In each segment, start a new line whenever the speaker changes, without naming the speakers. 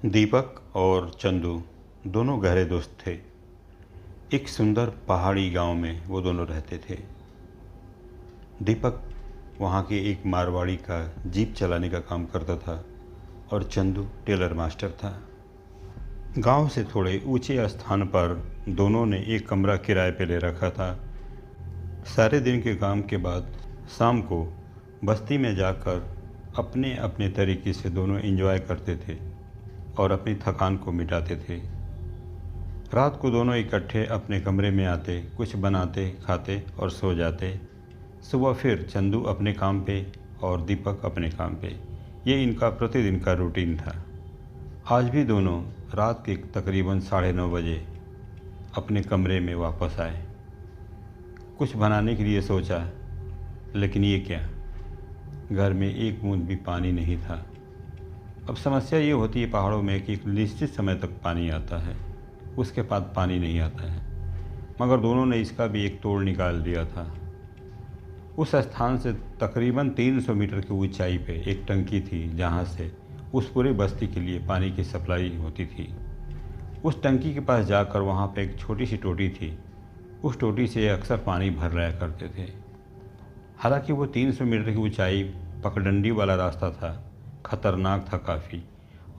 दीपक और चंदू दोनों गहरे दोस्त थे। एक सुंदर पहाड़ी गांव में वो दोनों रहते थे। दीपक वहाँ के एक मारवाड़ी का जीप चलाने का काम करता था और चंदू टेलर मास्टर था। गांव से थोड़े ऊंचे स्थान पर दोनों ने एक कमरा किराए पे ले रखा था। सारे दिन के काम के बाद शाम को बस्ती में जाकर अपने अपने तरीके से दोनों एंजॉय करते थे और अपनी थकान को मिटाते थे। रात को दोनों इकट्ठे अपने कमरे में आते, कुछ बनाते, खाते और सो जाते। सुबह फिर चंदू अपने काम पे और दीपक अपने काम पे। ये इनका प्रतिदिन का रूटीन था। आज भी दोनों रात के तकरीबन 9:30 बजे अपने कमरे में वापस आए। कुछ बनाने के लिए सोचा, लेकिन ये क्या, घर में एक बूंद भी पानी नहीं था। अब समस्या ये होती है पहाड़ों में कि एक निश्चित समय तक पानी आता है, उसके बाद पानी नहीं आता है। मगर दोनों ने इसका भी एक तोड़ निकाल दिया था। उस स्थान से तकरीबन 300 मीटर की ऊंचाई पे एक टंकी थी, जहाँ से उस पूरे बस्ती के लिए पानी की सप्लाई होती थी। उस टंकी के पास जाकर वहाँ पे एक छोटी सी टोटी थी। उस टोटी से अक्सर पानी भर लाया करते थे। हालांकि वो 300 मीटर की ऊंचाई पगडंडी वाला रास्ता था, खतरनाक था काफ़ी,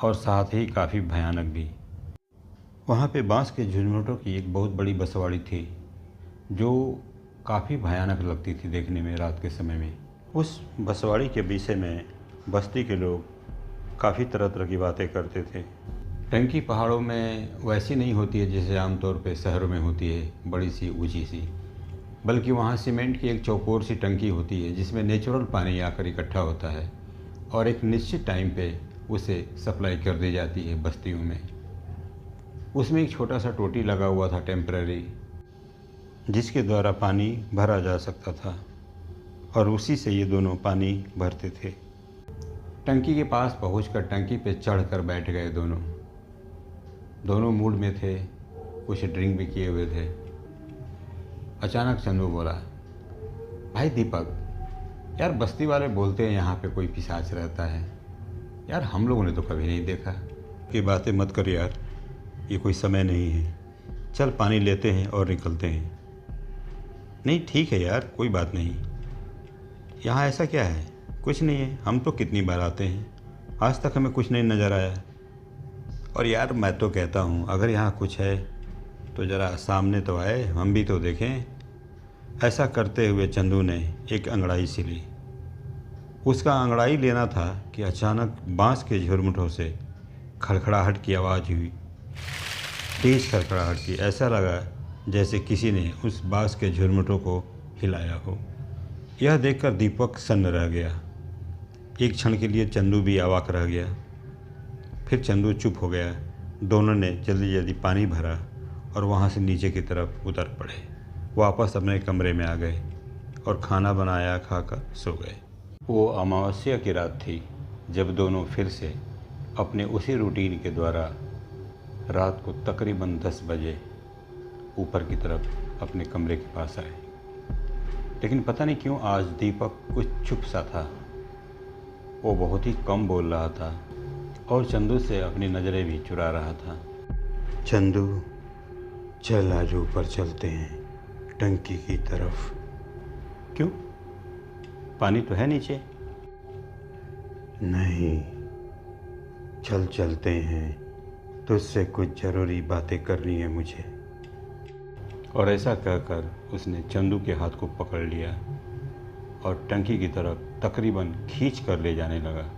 और साथ ही काफ़ी भयानक भी। वहाँ पे बांस के झुरमुटों की एक बहुत बड़ी बसवाड़ी थी, जो काफ़ी भयानक लगती थी देखने में रात के समय में। उस बसवाड़ी के विषय में बस्ती के लोग काफ़ी तरह तरह की बातें करते थे। टंकी पहाड़ों में वैसी नहीं होती है जैसे आमतौर पे शहरों में होती है, बड़ी सी ऊंची सी, बल्कि वहाँ सीमेंट की एक चौकोर सी टंकी होती है जिसमें नेचुरल पानी आकर इकट्ठा होता है और एक निश्चित टाइम पे उसे सप्लाई कर दी जाती है बस्तियों में। उसमें एक छोटा सा टोटी लगा हुआ था टेम्पररी, जिसके द्वारा पानी भरा जा सकता था और उसी से ये दोनों पानी भरते थे। टंकी के पास पहुंचकर टंकी पे चढ़कर बैठ गए दोनों मूड में थे, कुछ ड्रिंक भी किए हुए थे। अचानक चंदू बोला, भाई दीपक, यार बस्ती वाले बोलते हैं यहाँ पे कोई पिशाच रहता है। यार हम लोगों ने तो कभी नहीं देखा। ये बातें मत कर यार, ये कोई समय नहीं है। चल पानी लेते हैं और निकलते हैं। नहीं ठीक है यार, कोई बात नहीं। यहाँ ऐसा क्या है, कुछ नहीं है। हम तो कितनी बार आते हैं, आज तक हमें कुछ नहीं नज़र आया। और यार मैं तो कहता हूँ, अगर यहाँ कुछ है तो ज़रा सामने तो आए, हम भी तो देखें। ऐसा करते हुए चंदू ने एक अंगड़ाई सी ली। उसका अंगड़ाई लेना था कि अचानक बांस के झुरमुटों से खड़खड़ाहट की आवाज़ हुई। तेज़ खड़खड़ाहट की, ऐसा लगा जैसे किसी ने उस बांस के झुरमुटों को हिलाया हो। यह देखकर दीपक सन्न रह गया। एक क्षण के लिए चंदू भी अवाक रह गया। फिर चंदू चुप हो गया। दोनों ने जल्दी जल्दी पानी भरा और वहाँ से नीचे की तरफ उतर पड़े। वापस अपने कमरे में आ गए और खाना बनाया, खाकर सो गए। वो अमावस्या की रात थी जब दोनों फिर से अपने उसी रूटीन के द्वारा रात को तकरीबन 10 बजे ऊपर की तरफ अपने कमरे के पास आए। लेकिन पता नहीं क्यों आज दीपक कुछ चुप सा था। वो बहुत ही कम बोल रहा था और चंदू से अपनी नज़रें भी चुरा रहा था। चंदू, चल आज ऊपर चलते हैं टंकी की तरफ। क्यों, पानी तो है नीचे। नहीं, चल चलते हैं, तुझसे कुछ ज़रूरी बातें करनी है मुझे। और ऐसा कहकर उसने चंदू के हाथ को पकड़ लिया और टंकी की तरफ तकरीबन खींच कर ले जाने लगा।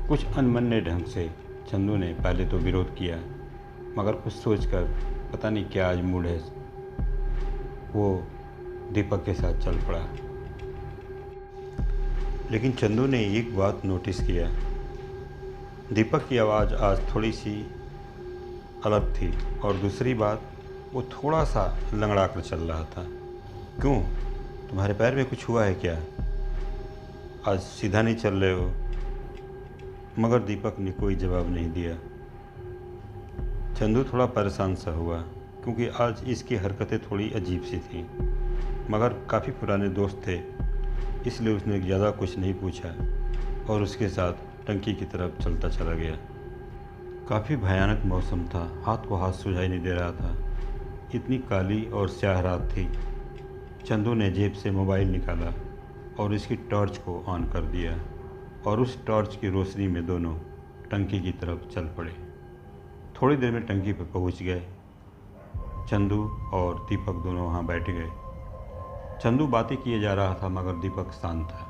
कुछ अनमने ढंग से चंदू ने पहले तो विरोध किया, मगर कुछ सोचकर, पता नहीं क्या आज मूड है, वो दीपक के साथ चल पड़ा। लेकिन चंदू ने एक बात नोटिस किया, दीपक की आवाज़ आज थोड़ी सी अलग थी और दूसरी बात, वो थोड़ा सा लंगड़ा कर चल रहा था। क्यों, तुम्हारे पैर में कुछ हुआ है क्या? आज सीधा नहीं चल रहे हो? मगर दीपक ने कोई जवाब नहीं दिया। चंदू थोड़ा परेशान सा हुआ, क्योंकि आज इसकी हरकतें थोड़ी अजीब सी थीं। मगर काफ़ी पुराने दोस्त थे, इसलिए उसने ज़्यादा कुछ नहीं पूछा और उसके साथ टंकी की तरफ चलता चला गया। काफ़ी भयानक मौसम था। हाथ को हाथ सुझाई नहीं दे रहा था। इतनी काली और स्याह रात थी। चंदू ने जेब से मोबाइल निकाला और इसकी टॉर्च को ऑन कर दिया और उस टॉर्च की रोशनी में दोनों टंकी की तरफ चल पड़े। थोड़ी देर में टंकी पर पहुंच गए। चंदू और दीपक दोनों वहां बैठ गए। चंदू बातें किए जा रहा था मगर दीपक शांत था।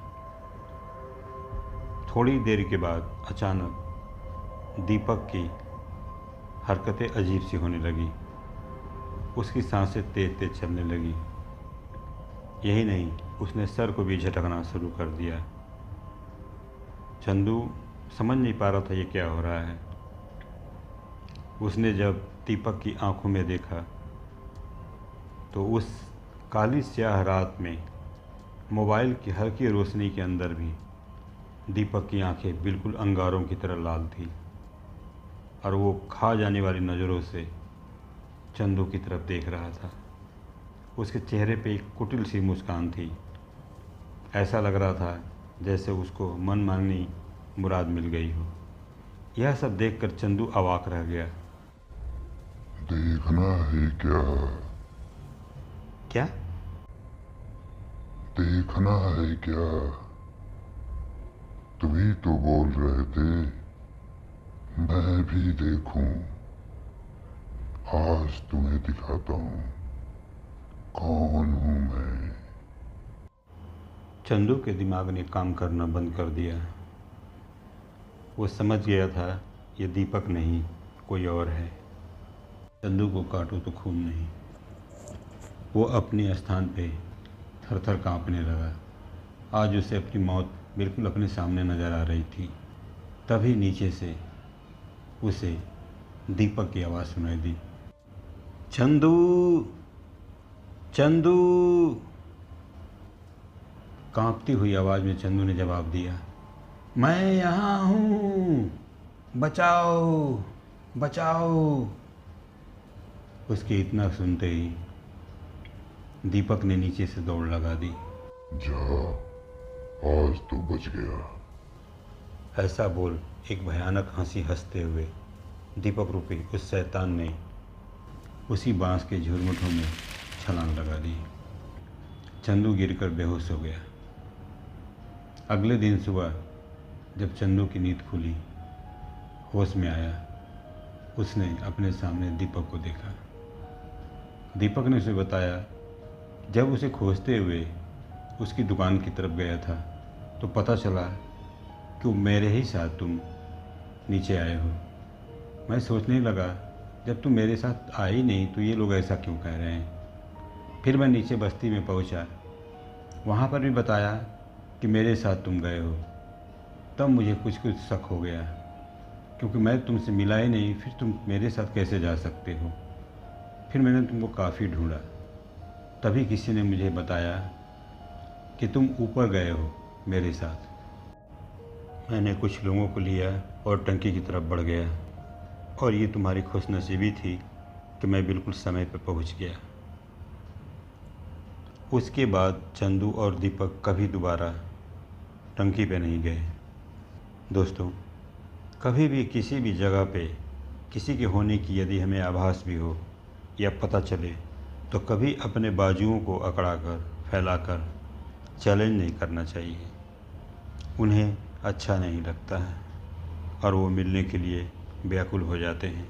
थोड़ी देर के बाद अचानक दीपक की हरकतें अजीब सी होने लगी। उसकी सांसें तेज तेज चलने लगी। यही नहीं, उसने सर को भी झटकना शुरू कर दिया। चंदू समझ नहीं पा रहा था ये क्या हो रहा है। उसने जब दीपक की आंखों में देखा तो उस काली स्याह रात में मोबाइल की हल्की रोशनी के अंदर भी दीपक की आंखें बिल्कुल अंगारों की तरह लाल थी और वो खा जाने वाली नज़रों से चंदू की तरफ देख रहा था। उसके चेहरे पे एक कुटिल सी मुस्कान थी। ऐसा लग रहा था जैसे उसको मनमानी मुराद मिल गई हो। यह सब देखकर चंदू अवाक रह गया।
देखना है क्या?
क्या?
देखना है क्या? तुम ही तो बोल रहे थे मैं भी देखूं। आज तुम्हें दिखाता हूं कौन हूं मैं।
चंदू के दिमाग ने काम करना बंद कर दिया। वो समझ गया था ये दीपक नहीं, कोई और है। चंदू को काटो तो खून नहीं। वो अपने स्थान पे थर थर काँपने लगा। आज उसे अपनी मौत बिल्कुल अपने सामने नज़र आ रही थी। तभी नीचे से उसे दीपक की आवाज़ सुनाई दी। चंदू, चंदू। कांपती हुई आवाज़ में चंदू ने जवाब दिया, मैं यहाँ हूँ, बचाओ, बचाओ। उसके इतना सुनते ही दीपक ने नीचे से दौड़ लगा दी।
जा, आज तो बच गया।
ऐसा बोल एक भयानक हंसी हंसते हुए दीपक रूपी उस शैतान ने उसी बांस के झुरमुटों में छलांग लगा दी। चंदू गिरकर बेहोश हो गया। अगले दिन सुबह जब चंदू की नींद खुली, होश में आया, उसने अपने सामने दीपक को देखा। दीपक ने उसे बताया जब उसे खोजते हुए उसकी दुकान की तरफ गया था तो पता चला कि मेरे ही साथ तुम नीचे आए हो। मैं सोचने लगा जब तुम मेरे साथ आए ही नहीं तो ये लोग ऐसा क्यों कह रहे हैं। फिर मैं नीचे बस्ती में पहुंचा, वहाँ पर भी बताया कि मेरे साथ तुम गए हो। तब मुझे कुछ कुछ शक हो गया क्योंकि मैं तुमसे मिला ही नहीं, फिर तुम मेरे साथ कैसे जा सकते हो। फिर मैंने तुमको काफ़ी ढूंढा, तभी किसी ने मुझे बताया कि तुम ऊपर गए हो मेरे साथ। मैंने कुछ लोगों को लिया और टंकी की तरफ बढ़ गया और ये तुम्हारी खुशनसीबी थी कि मैं बिल्कुल समय पर पहुंच गया। उसके बाद चंदू और दीपक कभी दोबारा टंकी पे नहीं गए। दोस्तों, कभी भी किसी भी जगह पे किसी के होने की यदि हमें आभास भी हो या पता चले तो कभी अपने बाजुओं को अकड़ाकर फैलाकर चैलेंज नहीं करना चाहिए। उन्हें अच्छा नहीं लगता है और वो मिलने के लिए व्याकुल हो जाते हैं।